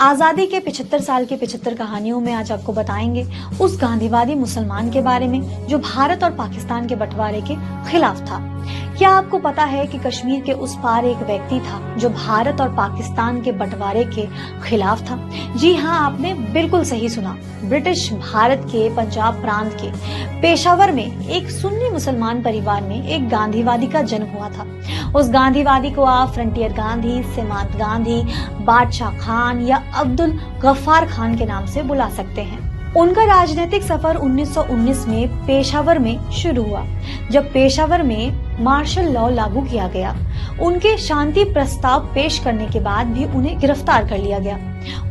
आजादी के 75 साल के 75 कहानियों में आज आपको बताएंगे उस गांधीवादी मुसलमान के बारे में जो भारत और पाकिस्तान के बंटवारे के खिलाफ था। क्या आपको पता है कि कश्मीर के उस पार एक व्यक्ति था जो भारत और पाकिस्तान के बंटवारे के खिलाफ था? जी हाँ, आपने बिल्कुल सही सुना। ब्रिटिश भारत के पंजाब प्रांत के पेशावर में एक सुन्नी मुसलमान परिवार में एक गांधीवादी का जन्म हुआ था। उस गांधीवादी को आप फ्रंटियर गांधी, सीमांत गांधी, बादशाह खान या अब्दुल गफ्फार खान के नाम से बुला सकते हैं। उनका राजनीतिक सफर 1919 में पेशावर में शुरू हुआ, जब पेशावर में मार्शल लॉ लागू किया गया। उनके शांति प्रस्ताव पेश करने के बाद भी उन्हें गिरफ्तार कर लिया गया।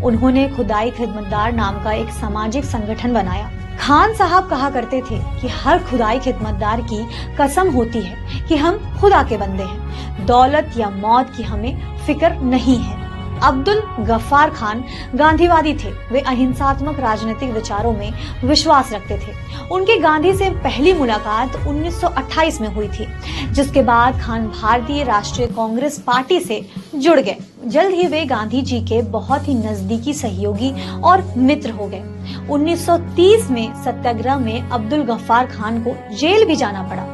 उन्होंने खुदाई खिदमतगार नाम का एक सामाजिक संगठन बनाया। खान साहब कहा करते थे कि हर खुदाई खिदमतगार की कसम होती है कि हम खुदा के बंदे हैं, दौलत या मौत की हमें फिक्र नहीं है। अब्दुल गफ्फार खान गांधीवादी थे। वे अहिंसात्मक राजनीतिक विचारों में विश्वास रखते थे। उनकी गांधी से पहली मुलाकात 1928 में हुई थी, जिसके बाद खान भारतीय राष्ट्रीय कांग्रेस पार्टी से जुड़ गए। जल्द ही वे गांधी जी के बहुत ही नजदीकी सहयोगी और मित्र हो गए। 1930 में सत्याग्रह में अब्दुल गफ्फार खान को जेल भी जाना पड़ा,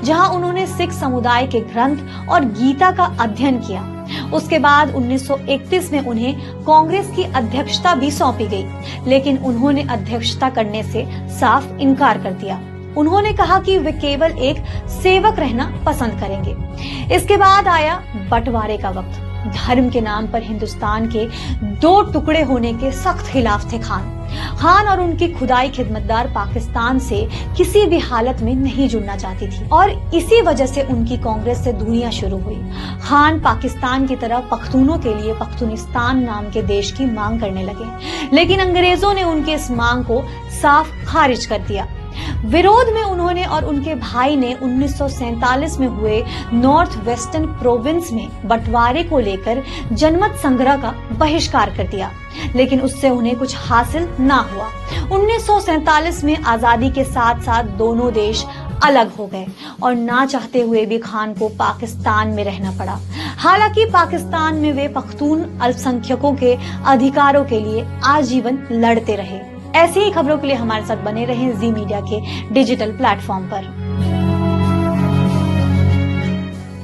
जहां उन्होंने सिख समुदाय के ग्रंथ और गीता का अध्ययन किया। उसके बाद 1931 में उन्हें कांग्रेस की अध्यक्षता भी सौंपी गई, लेकिन उन्होंने अध्यक्षता करने से साफ इनकार कर दिया। उन्होंने कहा कि वे केवल एक सेवक रहना पसंद करेंगे। इसके बाद आया बंटवारे का वक्त। धर्म के नाम पर हिंदुस्तान के दो टुकड़े होने के सख्त खिलाफ थे खान और उनकी खुदाई खिदमतगार पाकिस्तान से किसी भी हालत में नहीं जुड़ना चाहती थी और इसी वजह से उनकी कांग्रेस से दूरियां शुरू हुई। खान पाकिस्तान की तरह पख्तूनों के लिए पख्तूनिस्तान नाम के देश की मांग करने लगे, लेकिन अंग्रेजों ने उनकी इस मांग को साफ खारिज कर दिया। विरोध में उन्होंने और उनके भाई ने 1947 में हुए नॉर्थ वेस्टर्न प्रोविंस में बंटवारे को लेकर जनमत संग्रह का बहिष्कार कर दिया, लेकिन उससे उन्हें कुछ हासिल ना हुआ। 1947 में आजादी के साथ साथ दोनों देश अलग हो गए और ना चाहते हुए भी खान को पाकिस्तान में रहना पड़ा। हालांकि पाकिस्तान में वे पख्तून अल्पसंख्यकों के अधिकारों के लिए आजीवन लड़ते रहे। ऐसी ही खबरों के लिए हमारे साथ बने रहें जी मीडिया के डिजिटल प्लेटफॉर्म पर।